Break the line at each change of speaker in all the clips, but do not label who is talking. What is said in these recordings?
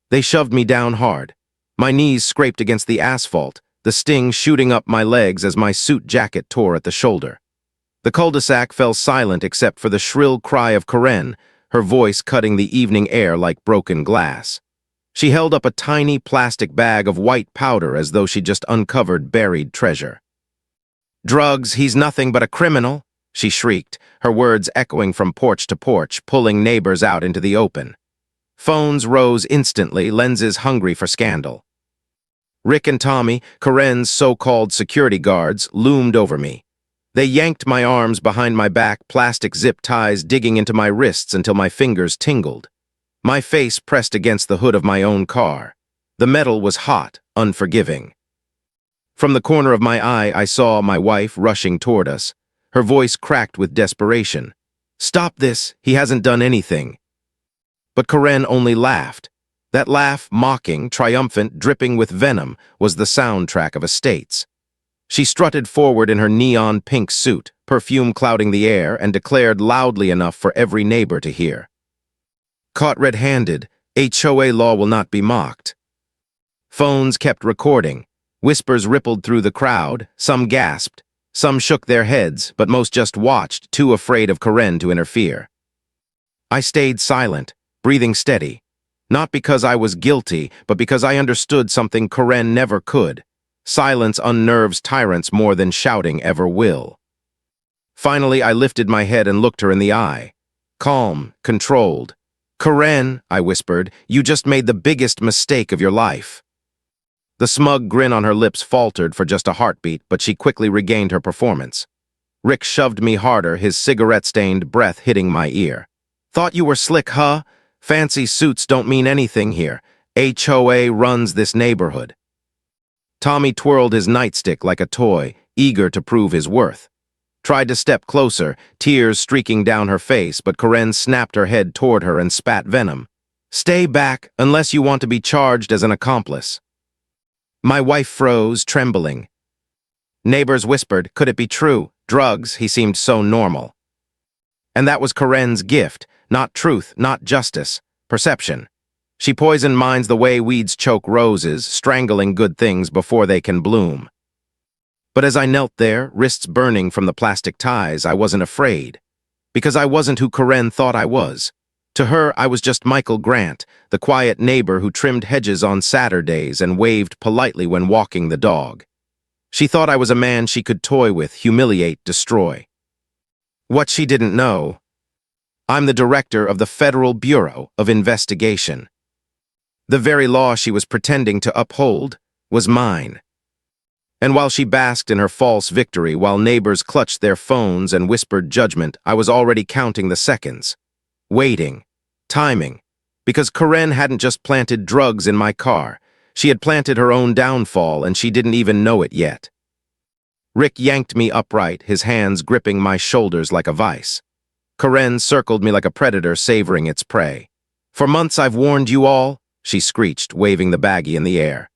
They shoved me down hard. My knees scraped against the asphalt, the sting shooting up my legs as my suit jacket tore at the shoulder. The cul-de-sac fell silent except for the shrill cry of Karen, her voice cutting the evening air like broken glass. She held up a tiny plastic bag of white powder as though she'd just uncovered buried treasure. "Drugs, he's nothing but a criminal," she shrieked, her words echoing from porch to porch, pulling neighbors out into the open. Phones rose instantly, lenses hungry for scandal. Rick and Tommy, Karen's so-called security guards, loomed over me. They yanked my arms behind my back, plastic zip ties digging into my wrists until my fingers tingled. My face pressed against the hood of my own car. The metal was hot, unforgiving. From the corner of my eye, I saw my wife rushing toward us. Her voice cracked with desperation. "Stop this, he hasn't done anything." But Karen only laughed. That laugh, mocking, triumphant, dripping with venom, was the soundtrack of estates. She strutted forward in her neon pink suit, perfume clouding the air, and declared loudly enough for every neighbor to hear. "Caught red-handed, HOA law will not be mocked." Phones kept recording. Whispers rippled through the crowd. Some gasped. Some shook their heads, but most just watched, too afraid of Karen to interfere. I stayed silent, breathing steady. Not because I was guilty, but because I understood something Karen never could. Silence unnerves tyrants more than shouting ever will. Finally, I lifted my head and looked her in the eye. Calm, controlled. "Karen," I whispered, "you just made the biggest mistake of your life." The smug grin on her lips faltered for just a heartbeat, but she quickly regained her performance. Rick shoved me harder, his cigarette-stained breath hitting my ear. "Thought you were slick, huh? Fancy suits don't mean anything here. HOA runs this neighborhood." Tommy twirled his nightstick like a toy, eager to prove his worth. Tried to step closer, tears streaking down her face, but Karen snapped her head toward her and spat venom. "Stay back, unless you want to be charged as an accomplice." My wife froze, trembling. Neighbors whispered, could it be true? Drugs, he seemed so normal. And that was Karen's gift, not truth, not justice, perception. She poisoned minds the way weeds choke roses, strangling good things before they can bloom. But as I knelt there, wrists burning from the plastic ties, I wasn't afraid. Because I wasn't who Karen thought I was. To her, I was just Michael Grant, the quiet neighbor who trimmed hedges on Saturdays and waved politely when walking the dog. She thought I was a man she could toy with, humiliate, destroy. What she didn't know, I'm the director of the Federal Bureau of Investigation. The very law she was pretending to uphold was mine. And while she basked in her false victory, while neighbors clutched their phones and whispered judgment, I was already counting the seconds. Waiting. Timing. Because Karen hadn't just planted drugs in my car. She had planted her own downfall, and she didn't even know it yet. Rick yanked me upright, his hands gripping my shoulders like a vice. Karen circled me like a predator savoring its prey. "For months I've warned you all," she screeched, waving the baggie in the air.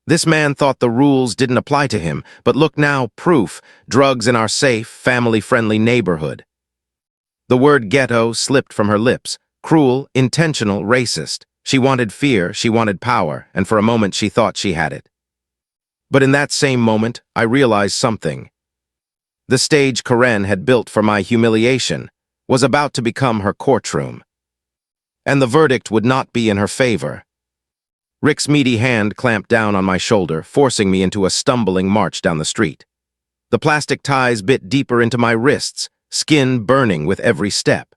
This man thought the rules didn't apply to him, but look now, proof, drugs in our safe, family-friendly neighborhood. The word ghetto slipped from her lips, cruel, intentional, racist. She wanted fear, she wanted power, and for a moment she thought she had it. But in that same moment, I realized something. The stage Karen had built for my humiliation was about to become her courtroom. And the verdict would not be in her favor. Rick's meaty hand clamped down on my shoulder, forcing me into a stumbling march down the street. The plastic ties bit deeper into my wrists, skin burning with every step.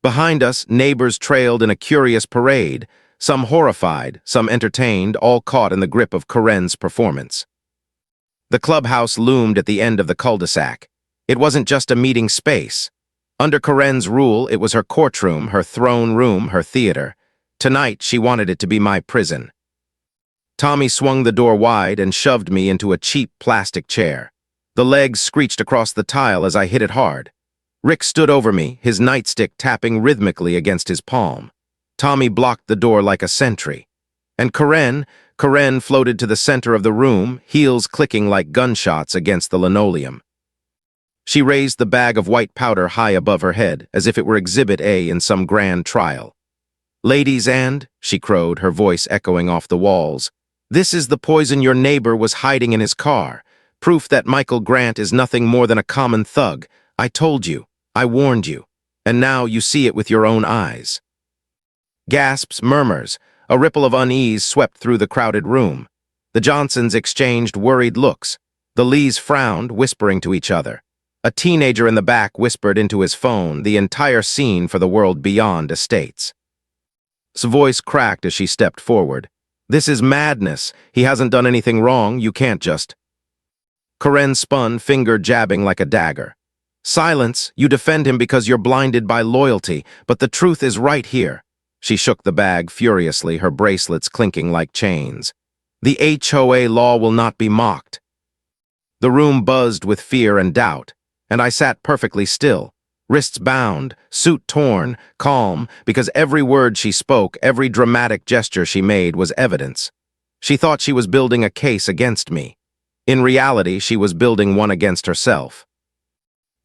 Behind us, neighbors trailed in a curious parade, some horrified, some entertained, all caught in the grip of Karen's performance. The clubhouse loomed at the end of the cul-de-sac. It wasn't just a meeting space. Under Karen's rule, it was her courtroom, her throne room, her theater. Tonight, she wanted it to be my prison. Tommy swung the door wide and shoved me into a cheap plastic chair. The legs screeched across the tile as I hit it hard. Rick stood over me, his nightstick tapping rhythmically against his palm. Tommy blocked the door like a sentry. And Karen floated to the center of the room, heels clicking like gunshots against the linoleum. She raised the bag of white powder high above her head, as if it were Exhibit A in some grand trial. Ladies and, she crowed, her voice echoing off the walls, this is the poison your neighbor was hiding in his car. Proof that Michael Grant is nothing more than a common thug. I told you. I warned you. And now you see it with your own eyes. Gasps, murmurs. A ripple of unease swept through the crowded room. The Johnsons exchanged worried looks. The Lees frowned, whispering to each other. A teenager in the back whispered into his phone the entire scene for the world beyond estates. His voice cracked as she stepped forward. This is madness. He hasn't done anything wrong. You can't just... Karen spun, finger jabbing like a dagger. Silence. You defend him because you're blinded by loyalty, but the truth is right here. She shook the bag furiously, her bracelets clinking like chains. The HOA law will not be mocked. The room buzzed with fear and doubt, and I sat perfectly still, wrists bound, suit torn, calm, because every word she spoke, every dramatic gesture she made was evidence. She thought she was building a case against me. In reality, she was building one against herself.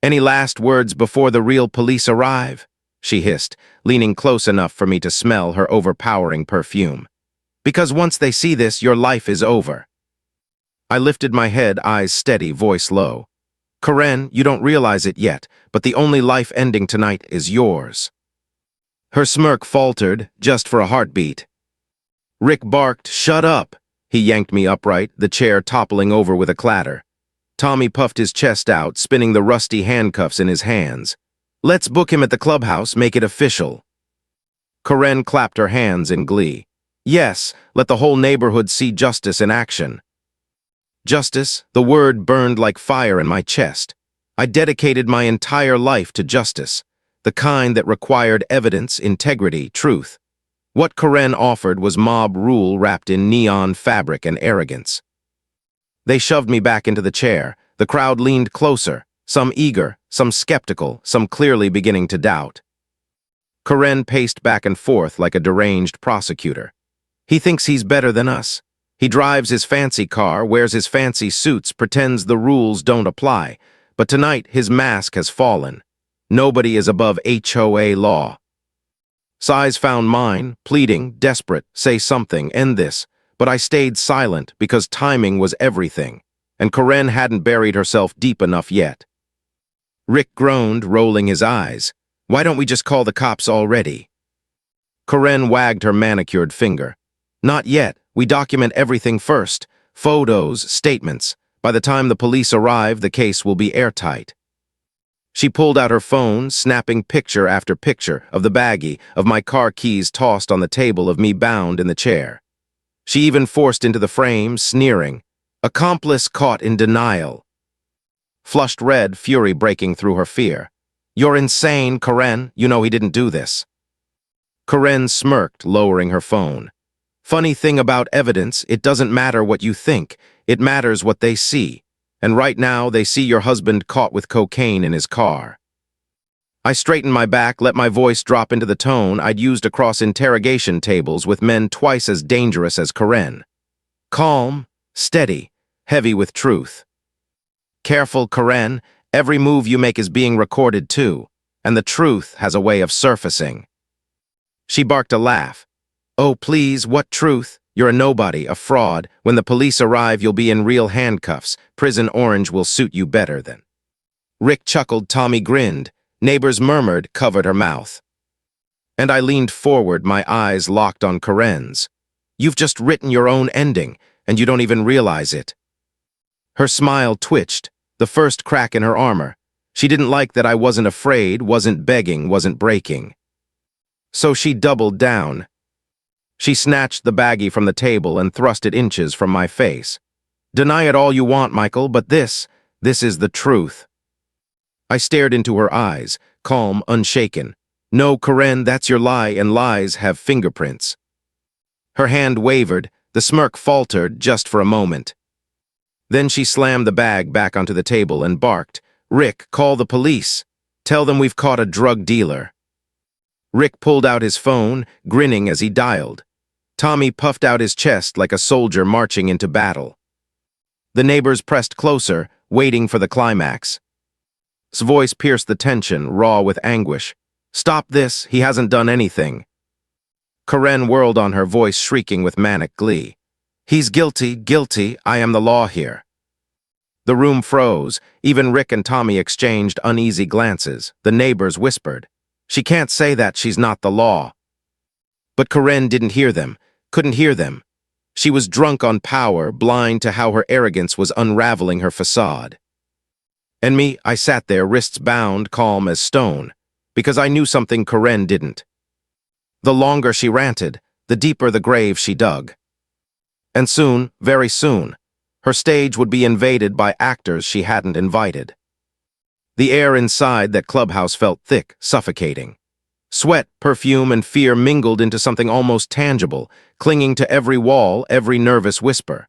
Any last words before the real police arrive? She hissed, leaning close enough for me to smell her overpowering perfume. Because once they see this, your life is over. I lifted my head, eyes steady, voice low. Karen, you don't realize it yet, but the only life ending tonight is yours. Her smirk faltered, just for a heartbeat. Rick barked, shut up. He yanked me upright, the chair toppling over with a clatter. Tommy puffed his chest out, spinning the rusty handcuffs in his hands. Let's book him at the clubhouse, make it official. Karen clapped her hands in glee. Yes, let the whole neighborhood see justice in action. Justice, the word burned like fire in my chest. I dedicated my entire life to justice, the kind that required evidence, integrity, truth. What Karen offered was mob rule wrapped in neon fabric and arrogance. They shoved me back into the chair. The crowd leaned closer, some eager, some skeptical, some clearly beginning to doubt. Karen paced back and forth like a deranged prosecutor. He thinks he's better than us. He drives his fancy car, wears his fancy suits, pretends the rules don't apply. But tonight, his mask has fallen. Nobody is above HOA law. Sighs found mine, pleading, desperate, say something, end this. But I stayed silent because timing was everything, and Karen hadn't buried herself deep enough yet. Rick groaned, rolling his eyes. Why don't we just call the cops already? Karen wagged her manicured finger. Not yet. We document everything first. Photos, statements. By the time the police arrive, the case will be airtight. She pulled out her phone, snapping picture after picture of the baggie, of my car keys tossed on the table, of me bound in the chair. She even forced into the frame, sneering. Accomplice caught in denial. Flushed red, fury breaking through her fear. You're insane, Karen. You know he didn't do this. Karen smirked, lowering her phone. Funny thing about evidence, it doesn't matter what you think. It matters what they see. And right now, they see your husband caught with cocaine in his car. I straightened my back, let my voice drop into the tone I'd used across interrogation tables with men twice as dangerous as Karen. Calm, steady, heavy with truth. Careful, Karen. Every move you make is being recorded too, and the truth has a way of surfacing. She barked a laugh. Oh, please, what truth? You're a nobody, a fraud. When the police arrive, you'll be in real handcuffs. Prison orange will suit you better than. Rick chuckled, Tommy grinned. Neighbors murmured, covered her mouth. And I leaned forward, my eyes locked on Karen's. You've just written your own ending, and you don't even realize it. Her smile twitched, the first crack in her armor. She didn't like that I wasn't afraid, wasn't begging, wasn't breaking. So she doubled down. She snatched the baggie from the table and thrust it inches from my face. Deny it all you want, Michael, but this is the truth. I stared into her eyes, calm, unshaken. No, Karen, that's your lie, and lies have fingerprints. Her hand wavered, the smirk faltered just for a moment. Then she slammed the bag back onto the table and barked, Rick, call the police. Tell them we've caught a drug dealer. Rick pulled out his phone, grinning as he dialed. Tommy puffed out his chest like a soldier marching into battle. The neighbors pressed closer, waiting for the climax. His voice pierced the tension, raw with anguish. Stop this, he hasn't done anything. Karen whirled on her, voice shrieking with manic glee. He's guilty, guilty, I am the law here. The room froze. Even Rick and Tommy exchanged uneasy glances. The neighbors whispered, "She can't say that, she's not the law." But Karen didn't hear them, couldn't hear them. She was drunk on power, blind to how her arrogance was unraveling her facade. And me, I sat there, wrists bound, calm as stone, because I knew something Karen didn't. The longer she ranted, the deeper the grave she dug. And soon, very soon, her stage would be invaded by actors she hadn't invited. The air inside that clubhouse felt thick, suffocating. Sweat, perfume, and fear mingled into something almost tangible, clinging to every wall, every nervous whisper.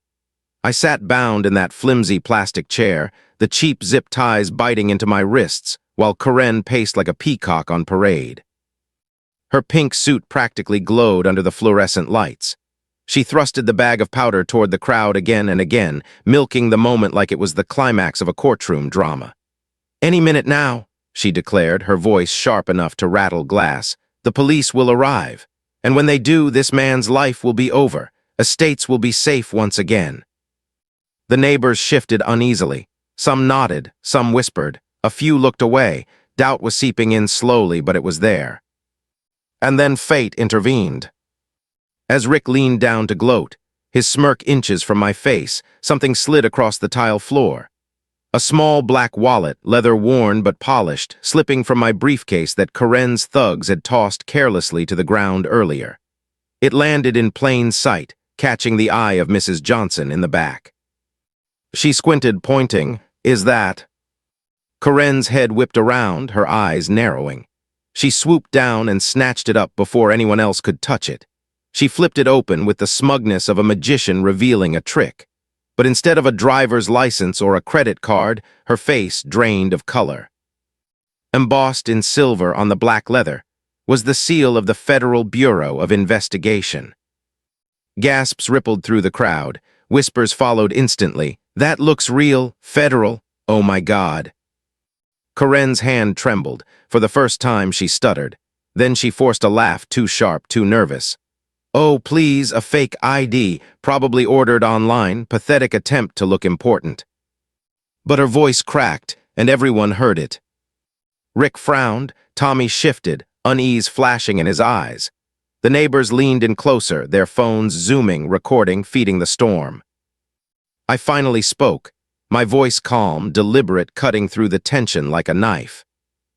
I sat bound in that flimsy plastic chair, the cheap zip ties biting into my wrists, while Karen paced like a peacock on parade. Her pink suit practically glowed under the fluorescent lights. She thrusted the bag of powder toward the crowd again and again, milking the moment like it was the climax of a courtroom drama. "Any minute now," she declared, her voice sharp enough to rattle glass. "The police will arrive. And when they do, this man's life will be over. Estates will be safe once again." The neighbors shifted uneasily. Some nodded, some whispered. A few looked away. Doubt was seeping in slowly, but it was there. And then fate intervened. As Rick leaned down to gloat, his smirk inches from my face, something slid across the tile floor. A small black wallet, leather-worn but polished, slipping from my briefcase that Karen's thugs had tossed carelessly to the ground earlier. It landed in plain sight, catching the eye of Mrs. Johnson in the back. She squinted, pointing, "Is that?" Karen's head whipped around, her eyes narrowing. She swooped down and snatched it up before anyone else could touch it. She flipped it open with the smugness of a magician revealing a trick. But instead of a driver's license or a credit card, her face drained of color. Embossed in silver on the black leather was the seal of the Federal Bureau of Investigation. Gasps rippled through the crowd. Whispers followed instantly. "That looks real, federal, oh my God." Karen's hand trembled. For the first time she stuttered. Then she forced a laugh, too sharp, too nervous. "Oh, please, a fake ID, probably ordered online, pathetic attempt to look important." But her voice cracked, and everyone heard it. Rick frowned, Tommy shifted, unease flashing in his eyes. The neighbors leaned in closer, their phones zooming, recording, feeding the storm. I finally spoke, my voice calm, deliberate, cutting through the tension like a knife.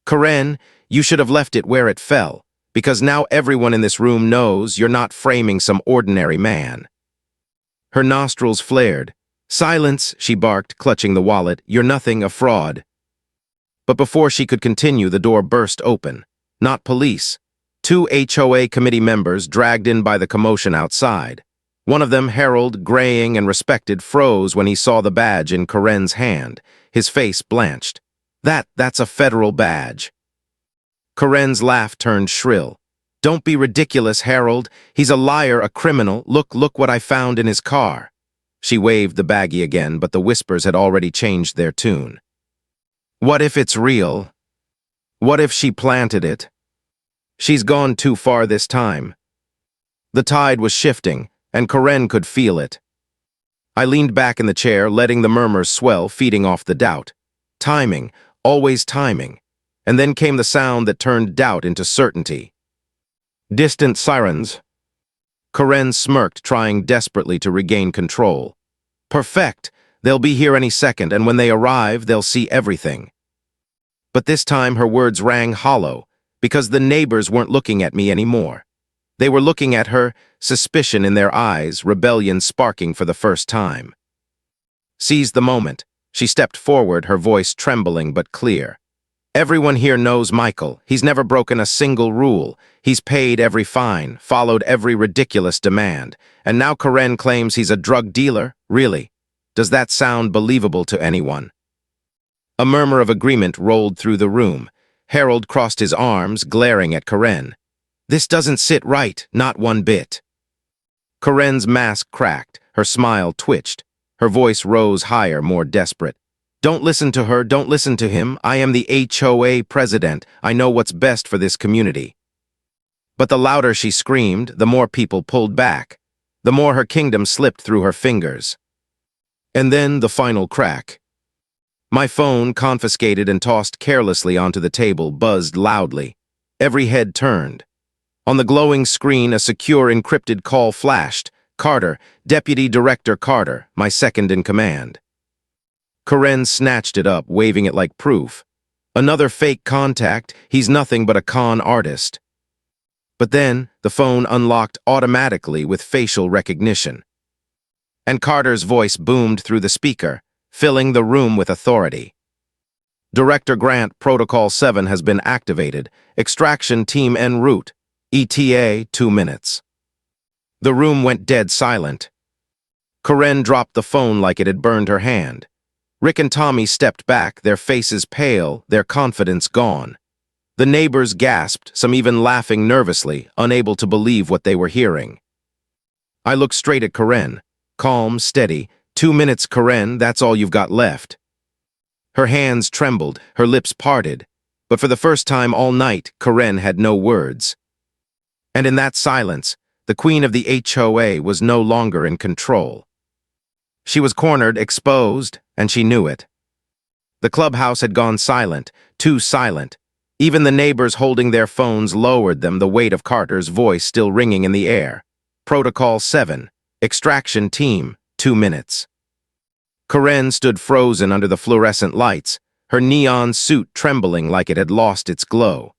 "Karen, you should have left it where it fell. Because now everyone in this room knows you're not framing some ordinary man." Her nostrils flared. "Silence," she barked, clutching the wallet. "You're nothing, a fraud." But before she could continue, the door burst open. Not police. 2 HOA committee members dragged in by the commotion outside. One of them, Harold, graying and respected, froze when he saw the badge in Karen's hand. His face blanched. That's a federal badge." Karen's laugh turned shrill. "Don't be ridiculous, Harold. He's a liar, a criminal. Look what I found in his car." She waved the baggie again, but the whispers had already changed their tune. "What if it's real? What if she planted it? She's gone too far this time." The tide was shifting, and Karen could feel it. I leaned back in the chair, letting the murmurs swell, feeding off the doubt. Timing, always timing. And then came the sound that turned doubt into certainty. Distant sirens. Karen smirked, trying desperately to regain control. "Perfect. They'll be here any second, and when they arrive, they'll see everything." But this time her words rang hollow, because the neighbors weren't looking at me anymore. They were looking at her, suspicion in their eyes, rebellion sparking for the first time. Seized the moment, she stepped forward, her voice trembling but clear. "Everyone here knows Michael. He's never broken a single rule. He's paid every fine, followed every ridiculous demand. And now Karen claims he's a drug dealer? Really? Does that sound believable to anyone?" A murmur of agreement rolled through the room. Harold crossed his arms, glaring at Karen. "This doesn't sit right, not one bit." Karen's mask cracked, her smile twitched. Her voice rose higher, more desperate. "Don't listen to her, don't listen to him. I am the HOA president. I know what's best for this community." But the louder she screamed, the more people pulled back, the more her kingdom slipped through her fingers. And then the final crack. My phone, confiscated and tossed carelessly onto the table, buzzed loudly. Every head turned. On the glowing screen, a secure encrypted call flashed. Carter, Deputy Director Carter, my second in command. Karen snatched it up, waving it like proof. Another fake contact, he's nothing but a con artist. But then, the phone unlocked automatically with facial recognition. And Carter's voice boomed through the speaker, filling the room with authority. Director Grant, Protocol 7 has been activated. Extraction Team en route. ETA 2 minutes. The room went dead silent. Karen dropped the phone like it had burned her hand. Rick and Tommy stepped back, their faces pale, their confidence gone. The neighbors gasped, some even laughing nervously, unable to believe what they were hearing. I looked straight at Karen, calm, steady. 2 minutes, Karen, that's all you've got left. Her hands trembled, her lips parted, but for the first time all night, Karen had no words. And in that silence, the queen of the HOA was no longer in control. She was cornered, exposed, and she knew it. The clubhouse had gone silent, too silent. Even the neighbors holding their phones lowered them, the weight of Carter's voice still ringing in the air. Protocol 7, Extraction Team, 2 minutes. Karen stood frozen under the fluorescent lights, her neon suit trembling like it had lost its glow.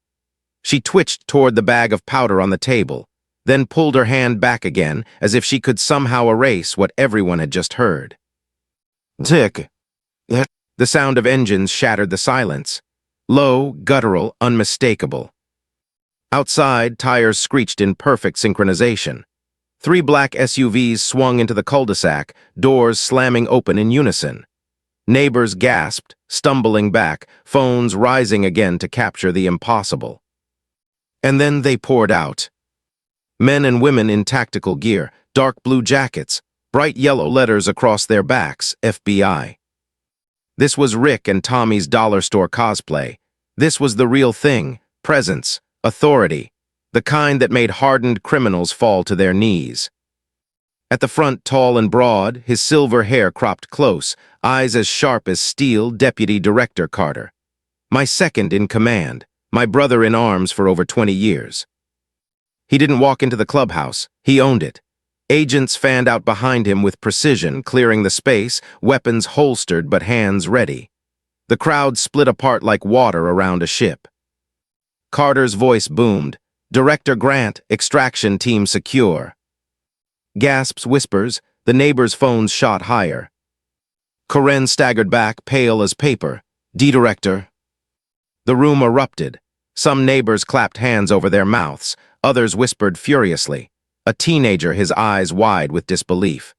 She twitched toward the bag of powder on the table, then pulled her hand back again as if she could somehow erase what everyone had just heard. Tick. The sound of engines shattered the silence. Low, guttural, unmistakable. Outside, tires screeched in perfect synchronization. 3 black SUVs swung into the cul-de-sac, doors slamming open in unison. Neighbors gasped, stumbling back, phones rising again to capture the impossible. And then they poured out. Men and women in tactical gear, dark blue jackets, bright yellow letters across their backs, FBI. This was Rick and Tommy's dollar store cosplay. This was the real thing, presence, authority, the kind that made hardened criminals fall to their knees. At the front, tall and broad, his silver hair cropped close, eyes as sharp as steel, Deputy Director Carter. My second in command, my brother in arms for over 20 years. He didn't walk into the clubhouse, he owned it. Agents fanned out behind him with precision, clearing the space, weapons holstered but hands ready. The crowd split apart like water around a ship. Carter's voice boomed. Director Grant, Extraction Team secure. Gasps, whispers, the neighbors' phones shot higher. Karen staggered back, pale as paper. D-Director. The room erupted. Some neighbors clapped hands over their mouths, others whispered furiously. A teenager, his eyes wide with disbelief.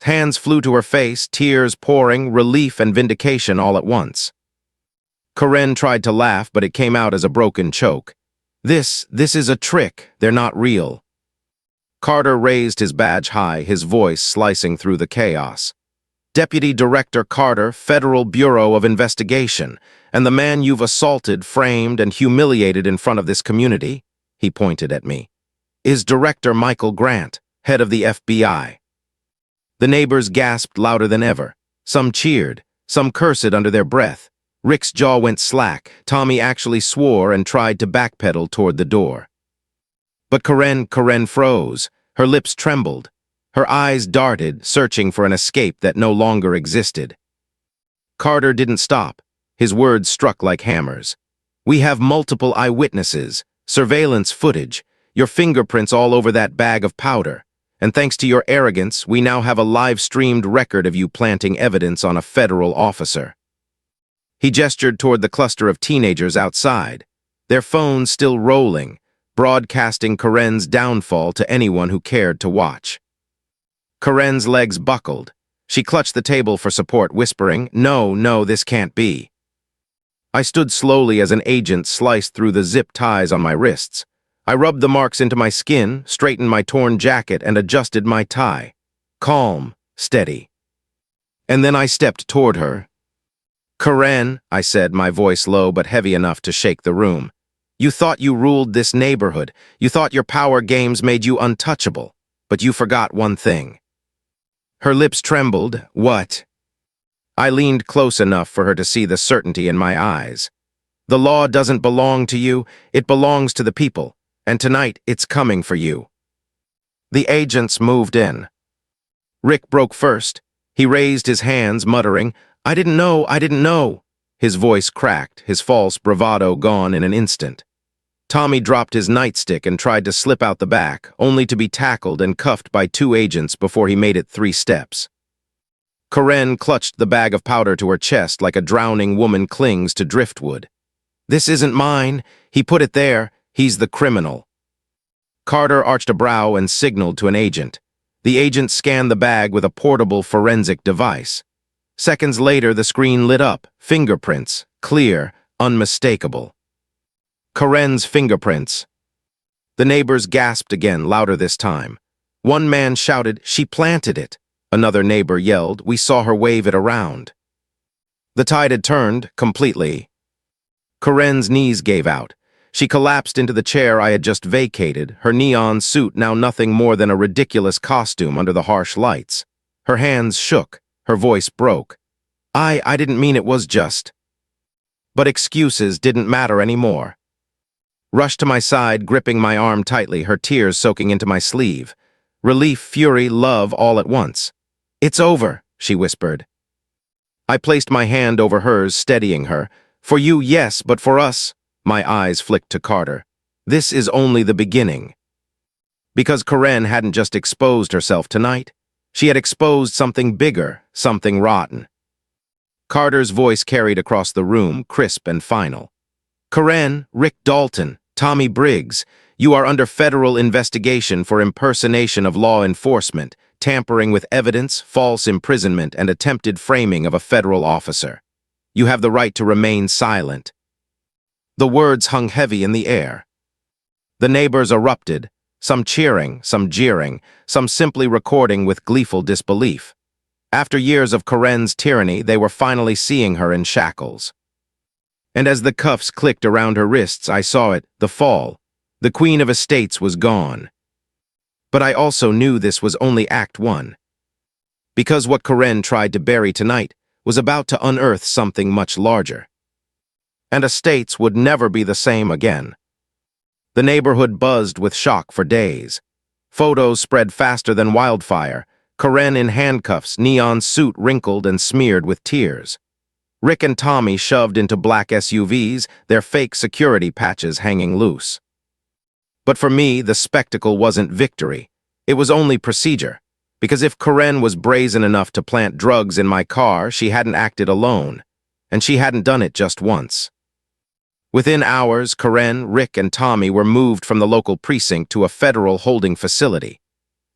Hands flew to her face, tears pouring, relief and vindication all at once. Karen tried to laugh, but it came out as a broken choke. This is a trick, they're not real. Carter raised his badge high, his voice slicing through the chaos. Deputy Director Carter, Federal Bureau of Investigation, and the man you've assaulted, framed, and humiliated in front of this community, he pointed at me, is Director Michael Grant, head of the FBI. The neighbors gasped louder than ever. Some cheered, some cursed under their breath. Rick's jaw went slack. Tommy actually swore and tried to backpedal toward the door. But Karen froze. Her lips trembled. Her eyes darted, searching for an escape that no longer existed. Carter didn't stop. His words struck like hammers. We have multiple eyewitnesses, surveillance footage, your fingerprints all over that bag of powder. And thanks to your arrogance, we now have a live-streamed record of you planting evidence on a federal officer. He gestured toward the cluster of teenagers outside, their phones still rolling, broadcasting Karen's downfall to anyone who cared to watch. Karen's legs buckled. She clutched the table for support, whispering, No, this can't be. I stood slowly as an agent sliced through the zip ties on my wrists. I rubbed the marks into my skin, straightened my torn jacket, and adjusted my tie. Calm, steady. And then I stepped toward her. Karen, I said, my voice low but heavy enough to shake the room. You thought you ruled this neighborhood. You thought your power games made you untouchable. But you forgot one thing. Her lips trembled. What? I leaned close enough for her to see the certainty in my eyes. The law doesn't belong to you. It belongs to the people. And tonight, it's coming for you. The agents moved in. Rick broke first. He raised his hands, muttering, I didn't know, I didn't know. His voice cracked, his false bravado gone in an instant. Tommy dropped his nightstick and tried to slip out the back, only to be tackled and cuffed by 2 agents before he made it 3 steps. Karen clutched the bag of powder to her chest like a drowning woman clings to driftwood. This isn't mine. He put it there. He's the criminal. Carter arched a brow and signaled to an agent. The agent scanned the bag with a portable forensic device. Seconds later, the screen lit up. Fingerprints. Clear. Unmistakable. Karen's fingerprints. The neighbors gasped again, louder this time. One man shouted, she planted it. Another neighbor yelled, we saw her wave it around. The tide had turned, completely. Karen's knees gave out. She collapsed into the chair I had just vacated, her neon suit now nothing more than a ridiculous costume under the harsh lights. Her hands shook, her voice broke. I didn't mean it was just. But excuses didn't matter anymore. Rushed to my side, gripping my arm tightly, her tears soaking into my sleeve. Relief, fury, love all at once. It's over, she whispered. I placed my hand over hers, steadying her. For you, yes, but for us, my eyes flicked to Carter. This is only the beginning. Because Karen hadn't just exposed herself tonight. She had exposed something bigger, something rotten. Carter's voice carried across the room, crisp and final. Karen, Rick Dalton, Tommy Briggs, you are under federal investigation for impersonation of law enforcement, tampering with evidence, false imprisonment, and attempted framing of a federal officer. You have the right to remain silent. The words hung heavy in the air. The neighbors erupted, some cheering, some jeering, some simply recording with gleeful disbelief. After years of Karen's tyranny, they were finally seeing her in shackles. And as the cuffs clicked around her wrists, I saw it, the fall. The Queen of Estates was gone. But I also knew this was only Act 1. Because what Karen tried to bury tonight was about to unearth something much larger. And Estates would never be the same again. The neighborhood buzzed with shock for days. Photos spread faster than wildfire. Karen in handcuffs, neon suit wrinkled and smeared with tears. Rick and Tommy shoved into black SUVs, their fake security patches hanging loose. But for me, the spectacle wasn't victory. It was only procedure. Because if Karen was brazen enough to plant drugs in my car, she hadn't acted alone. And she hadn't done it just once. Within hours, Karen, Rick, and Tommy were moved from the local precinct to a federal holding facility.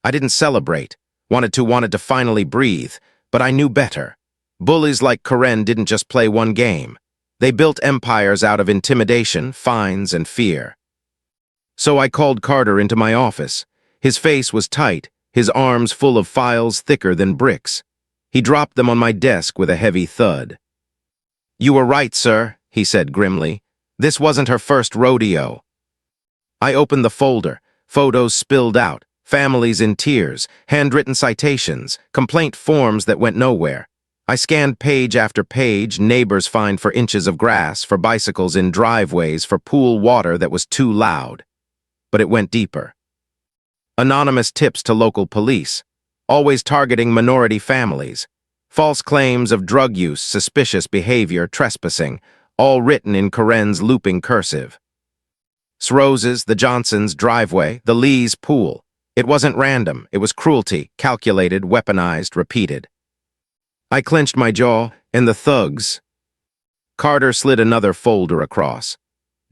I didn't celebrate, wanted to finally breathe, but I knew better. Bullies like Karen didn't just play one game. They built empires out of intimidation, fines, and fear. So I called Carter into my office. His face was tight, his arms full of files thicker than bricks. He dropped them on my desk with a heavy thud. You were right, sir, he said grimly. This wasn't her first rodeo. I opened the folder. Photos spilled out, families in tears, handwritten citations, complaint forms that went nowhere. I scanned page after page, neighbors fined for inches of grass, for bicycles in driveways, for pool water that was too loud. But it went deeper. Anonymous tips to local police, always targeting minority families. False claims of drug use, suspicious behavior, trespassing, all written in Karen's looping cursive. Srose's, the Johnsons' driveway, the Lees' pool. It wasn't random, it was cruelty, calculated, weaponized, repeated. I clenched my jaw, and the thugs. Carter slid another folder across.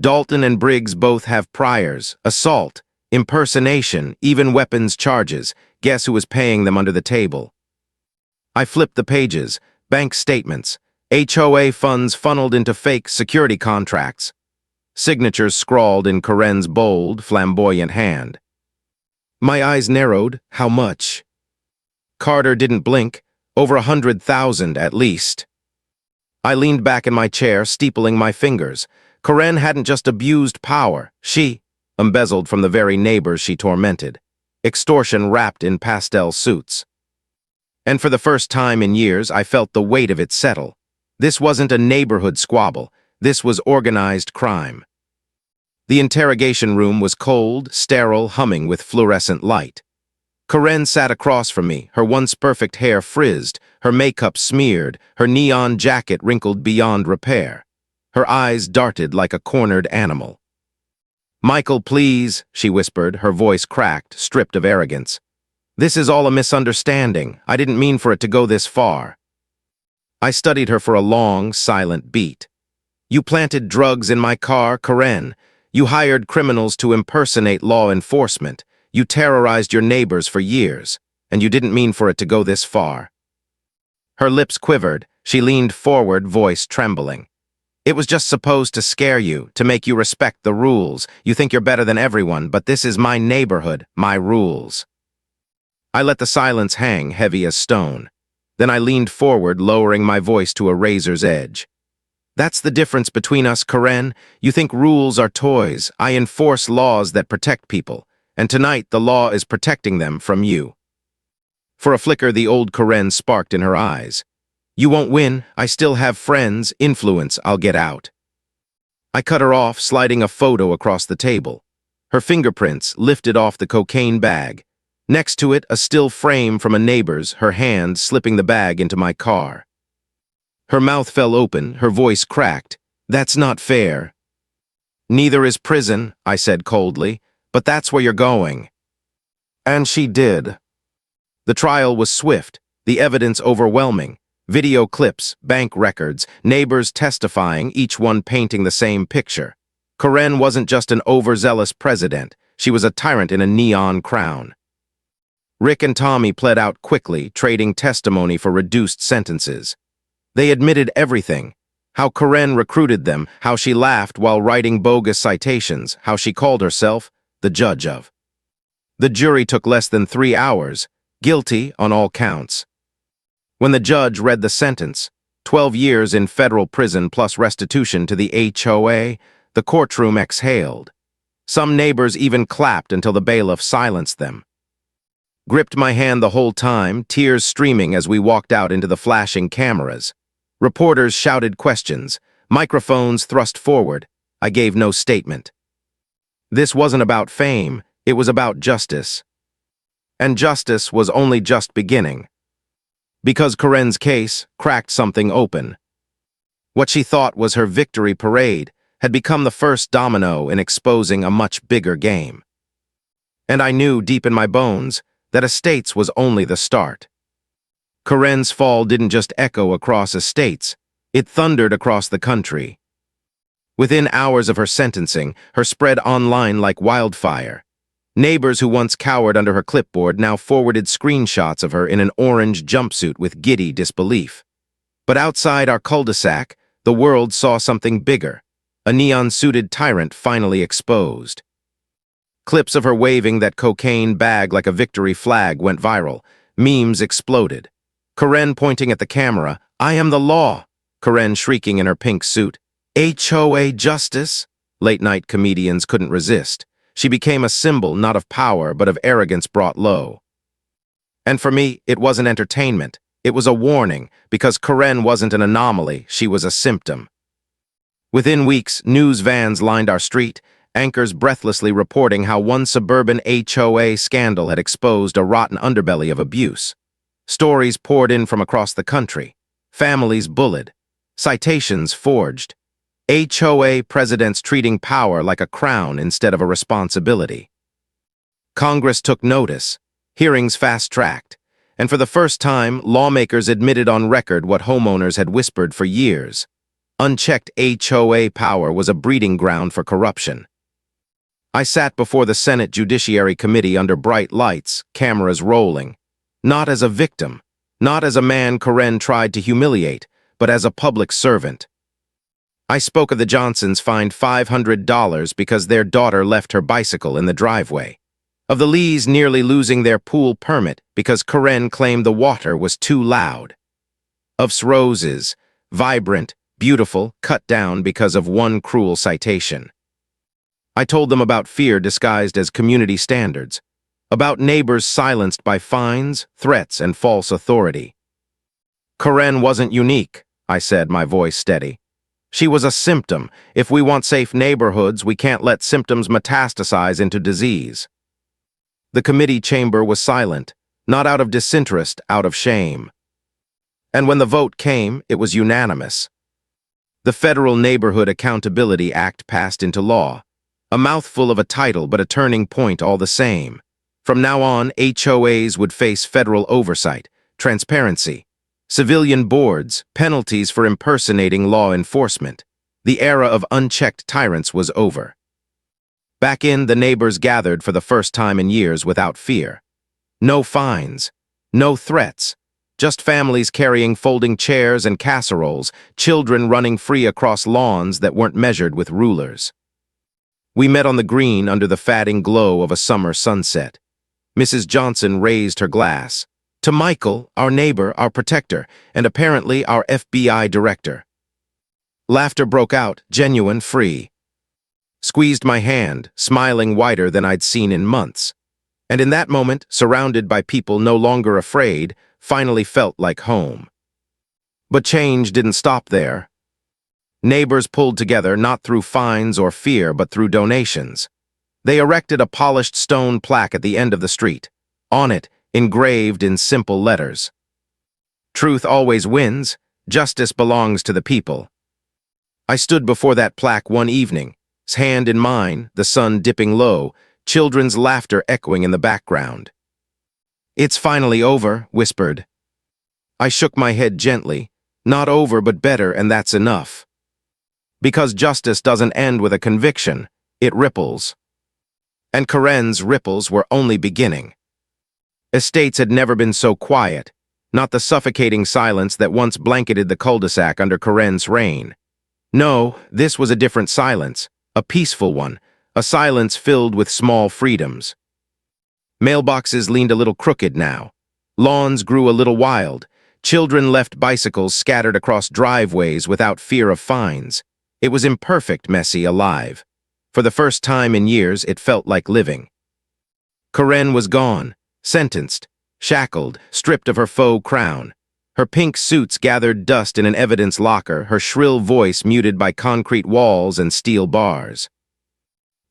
Dalton and Briggs both have priors, assault, impersonation, even weapons charges. Guess who was paying them under the table? I flipped the pages, bank statements, HOA funds funneled into fake security contracts. Signatures scrawled in Karen's bold, flamboyant hand. My eyes narrowed. How much? Carter didn't blink. Over 100,000 at least. I leaned back in my chair, steepling my fingers. Karen hadn't just abused power, she embezzled from the very neighbors she tormented. Extortion wrapped in pastel suits. And for the first time in years, I felt the weight of it settle. This wasn't a neighborhood squabble. This was organized crime. The interrogation room was cold, sterile, humming with fluorescent light. Karen sat across from me, her once perfect hair frizzed, her makeup smeared, her neon jacket wrinkled beyond repair. Her eyes darted like a cornered animal. "Michael, please," she whispered, her voice cracked, stripped of arrogance. "This is all a misunderstanding. I didn't mean for it to go this far." I studied her for a long, silent beat. "You planted drugs in my car, Karen. You hired criminals to impersonate law enforcement. You terrorized your neighbors for years, and you didn't mean for it to go this far." Her lips quivered. She leaned forward, voice trembling. "It was just supposed to scare you, to make you respect the rules. You think you're better than everyone, but this is my neighborhood, my rules." I let the silence hang, heavy as stone. Then I leaned forward, lowering my voice to a razor's edge. "That's the difference between us, Karen. You think rules are toys. I enforce laws that protect people, and tonight the law is protecting them from you." For a flicker, the old Karen sparked in her eyes. "You won't win. I still have friends, influence. I'll get out." I cut her off, sliding a photo across the table. Her fingerprints lifted off the cocaine bag. Next to it, a still frame from a neighbor's, her hand slipping the bag into my car. Her mouth fell open, her voice cracked. "That's not fair." "Neither is prison," I said coldly, "but that's where you're going." And she did. The trial was swift, the evidence overwhelming. Video clips, bank records, neighbors testifying, each one painting the same picture. Karen wasn't just an overzealous president, she was a tyrant in a neon crown. Rick and Tommy pled out quickly, trading testimony for reduced sentences. They admitted everything: how Karen recruited them, how she laughed while writing bogus citations, how she called herself the judge of. The jury took less than 3 hours, guilty on all counts. When the judge read the sentence, 12 years in federal prison plus restitution to the HOA, the courtroom exhaled. Some neighbors even clapped until the bailiff silenced them. Gripped my hand the whole time, tears streaming as we walked out into the flashing cameras. Reporters shouted questions, microphones thrust forward. I gave no statement. This wasn't about fame, it was about justice. And justice was only just beginning. Because Karen's case cracked something open. What she thought was her victory parade had become the first domino in exposing a much bigger game. And I knew deep in my bones that estates was only the start. Karen's fall didn't just echo across estates, it thundered across the country. Within hours of her sentencing, her spread online like wildfire. Neighbors who once cowered under her clipboard now forwarded screenshots of her in an orange jumpsuit with giddy disbelief. But outside our cul-de-sac, the world saw something bigger, a neon-suited tyrant finally exposed. Clips of her waving that cocaine bag like a victory flag went viral. Memes exploded. Karen pointing at the camera, "I am the law." Karen shrieking in her pink suit, "HOA justice." Late-night comedians couldn't resist. She became a symbol not of power but of arrogance brought low. And for me, it wasn't entertainment. It was a warning, because Karen wasn't an anomaly, she was a symptom. Within weeks, news vans lined our street, anchors breathlessly reporting how one suburban HOA scandal had exposed a rotten underbelly of abuse. Stories poured in from across the country, families bullied, citations forged, HOA presidents treating power like a crown instead of a responsibility. Congress took notice, hearings fast-tracked, and for the first time, lawmakers admitted on record what homeowners had whispered for years. Unchecked HOA power was a breeding ground for corruption. I sat before the Senate Judiciary Committee under bright lights, cameras rolling. Not as a victim, not as a man Karen tried to humiliate, but as a public servant. I spoke of the Johnsons fined $500 because their daughter left her bicycle in the driveway. Of the Lees nearly losing their pool permit because Karen claimed the water was too loud. Of Rose's vibrant, beautiful, cut down because of one cruel citation. I told them about fear disguised as community standards, about neighbors silenced by fines, threats, and false authority. Karen wasn't unique, I said, my voice steady. She was a symptom. If we want safe neighborhoods, we can't let symptoms metastasize into disease. The committee chamber was silent, not out of disinterest, out of shame. And when the vote came, it was unanimous. The Federal Neighborhood Accountability Act passed into law. A mouthful of a title, but a turning point all the same. From now on, HOAs would face federal oversight, transparency, civilian boards, penalties for impersonating law enforcement. The era of unchecked tyrants was over. Back in, the neighbors gathered for the first time in years without fear. No fines, no threats, just families carrying folding chairs and casseroles, children running free across lawns that weren't measured with rulers. We met on the green under the fading glow of a summer sunset. Mrs. Johnson raised her glass. To Michael, our neighbor, our protector, and apparently our FBI director. Laughter broke out, genuine, free. Squeezed my hand, smiling wider than I'd seen in months. And in that moment, surrounded by people no longer afraid, finally felt like home. But change didn't stop there. Neighbors pulled together not through fines or fear, but through donations. They erected a polished stone plaque at the end of the street. On it, engraved in simple letters. Truth always wins. Justice belongs to the people. I stood before that plaque one evening, his hand in mine, the sun dipping low, children's laughter echoing in the background. "It's finally over," whispered. I shook my head gently. Not over, but better, and that's enough. Because justice doesn't end with a conviction, it ripples. And Karen's ripples were only beginning. Estates had never been so quiet, not the suffocating silence that once blanketed the cul-de-sac under Karen's reign. No, this was a different silence, a peaceful one, a silence filled with small freedoms. Mailboxes leaned a little crooked now. Lawns grew a little wild. Children left bicycles scattered across driveways without fear of fines. It was imperfect, messy, alive. For the first time in years, it felt like living. Karen was gone. Sentenced, shackled, stripped of her faux crown. Her pink suits gathered dust in an evidence locker, her shrill voice muted by concrete walls and steel bars.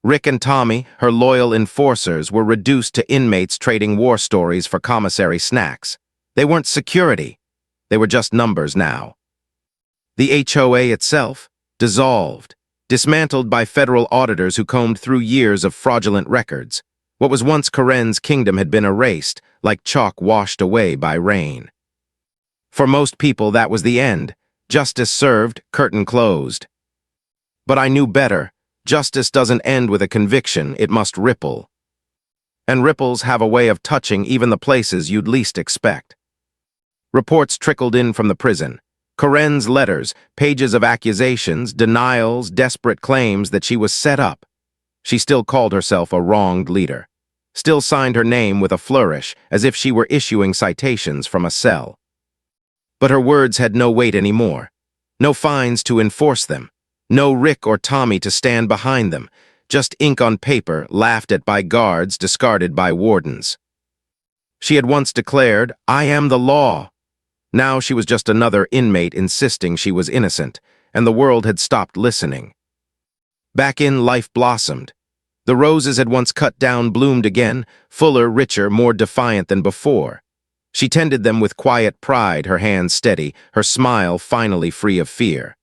Rick and Tommy, her loyal enforcers, were reduced to inmates trading war stories for commissary snacks. They weren't security. They were just numbers now. The HOA itself, dissolved, dismantled by federal auditors who combed through years of fraudulent records. What was once Karen's kingdom had been erased, like chalk washed away by rain. For most people, that was the end. Justice served, curtain closed. But I knew better. Justice doesn't end with a conviction, it must ripple. And ripples have a way of touching even the places you'd least expect. Reports trickled in from the prison. Karen's letters, pages of accusations, denials, desperate claims that she was set up. She still called herself a wronged leader. Still signed her name with a flourish, as if she were issuing citations from a cell. But her words had no weight anymore. No fines to enforce them. No Rick or Tommy to stand behind them. Just ink on paper, laughed at by guards, discarded by wardens. She had once declared, "I am the law." Now she was just another inmate insisting she was innocent, and the world had stopped listening. Back in, life blossomed. The roses had once cut down bloomed again, fuller, richer, more defiant than before. She tended them with quiet pride, her hands steady, her smile finally free of fear.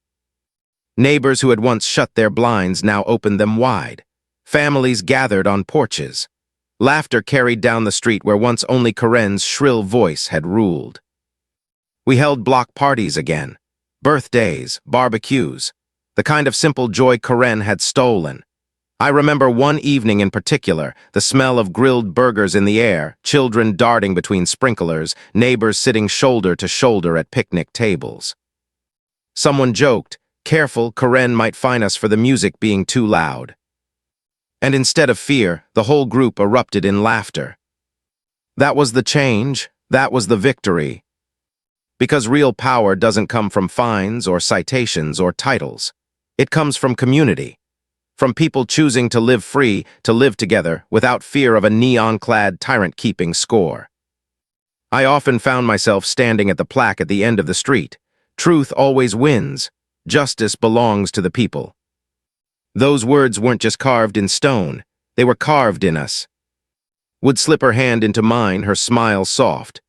Neighbors who had once shut their blinds now opened them wide. Families gathered on porches. Laughter carried down the street where once only Karen's shrill voice had ruled. We held block parties again. Birthdays, barbecues. The kind of simple joy Karen had stolen. I remember one evening in particular, the smell of grilled burgers in the air, children darting between sprinklers, neighbors sitting shoulder to shoulder at picnic tables. Someone joked, "Careful, Karen might fine us for the music being too loud." And instead of fear, the whole group erupted in laughter. That was the change, that was the victory. Because real power doesn't come from fines or citations or titles. It comes from community. From people choosing to live free, to live together, without fear of a neon-clad tyrant keeping score. I often found myself standing at the plaque at the end of the street. Truth always wins. Justice belongs to the people. Those words weren't just carved in stone. They were carved in us. Would slip her hand into mine, her smile soft.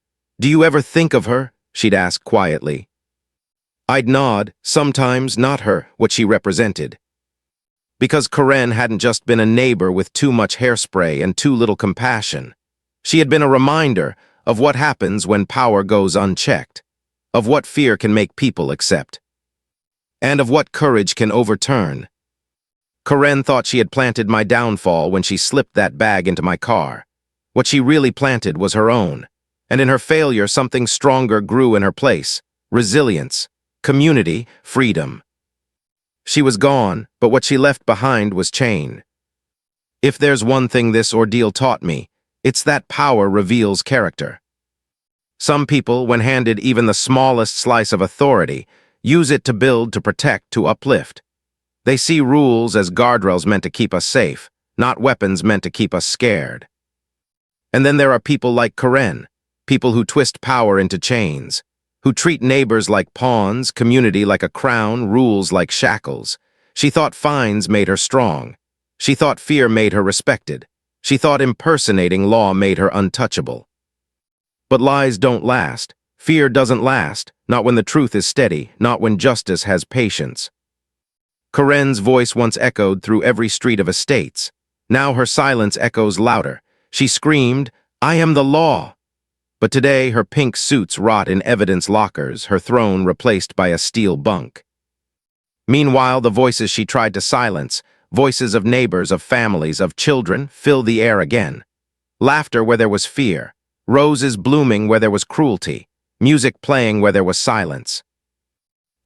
"Do you ever think of her?" she'd ask quietly. I'd nod, sometimes not her, what she represented. Because Karen hadn't just been a neighbor with too much hairspray and too little compassion. She had been a reminder of what happens when power goes unchecked, of what fear can make people accept, and of what courage can overturn. Karen thought she had planted my downfall when she slipped that bag into my car. What she really planted was her own, and in her failure something stronger grew in her place: resilience, community, freedom. She was gone, but what she left behind was chain. If there's one thing this ordeal taught me, it's that power reveals character. Some people, when handed even the smallest slice of authority, use it to build, to protect, to uplift. They see rules as guardrails meant to keep us safe, not weapons meant to keep us scared. And then there are people like Karen, people who twist power into chains, who treat neighbors like pawns, community like a crown, rules like shackles. She thought fines made her strong. She thought fear made her respected. She thought impersonating law made her untouchable. But lies don't last. Fear doesn't last, not when the truth is steady, not when justice has patience. Karen's voice once echoed through every street of estates. Now her silence echoes louder. She screamed, "I am the law." But today her pink suits rot in evidence lockers, her throne replaced by a steel bunk. Meanwhile, the voices she tried to silence, voices of neighbors, of families, of children, fill the air again. Laughter where there was fear, roses blooming where there was cruelty, music playing where there was silence.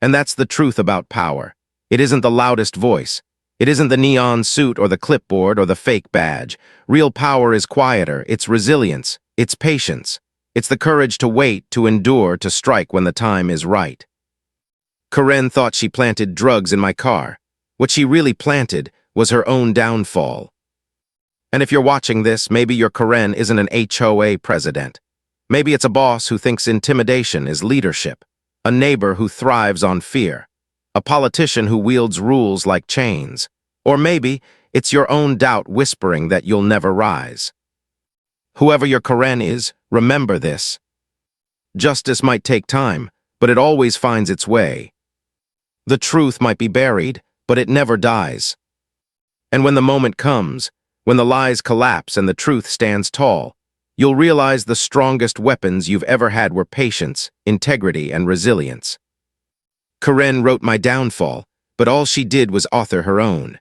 And that's the truth about power. It isn't the loudest voice. It isn't the neon suit or the clipboard or the fake badge. Real power is quieter, it's resilience, it's patience. It's the courage to wait, to endure, to strike when the time is right. Karen thought she planted drugs in my car. What she really planted was her own downfall. And if you're watching this, maybe your Karen isn't an HOA president. Maybe it's a boss who thinks intimidation is leadership, a neighbor who thrives on fear, a politician who wields rules like chains. Or maybe it's your own doubt whispering that you'll never rise. Whoever your Karen is, remember this. Justice might take time, but it always finds its way. The truth might be buried, but it never dies. And when the moment comes, when the lies collapse and the truth stands tall, you'll realize the strongest weapons you've ever had were patience, integrity, and resilience. Karen wrote my downfall, but all she did was author her own.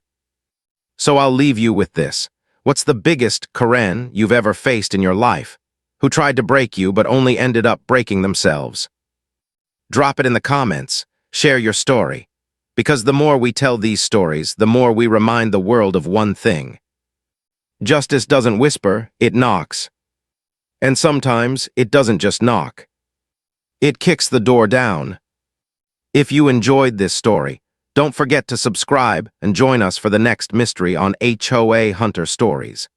So I'll leave you with this. What's the biggest Karen you've ever faced in your life, who tried to break you but only ended up breaking themselves? Drop it in the comments, share your story, because the more we tell these stories, the more we remind the world of one thing. Justice doesn't whisper, it knocks. And sometimes it doesn't just knock. It kicks the door down. If you enjoyed this story, don't forget to subscribe and join us for the next mystery on HOA Hunter Stories.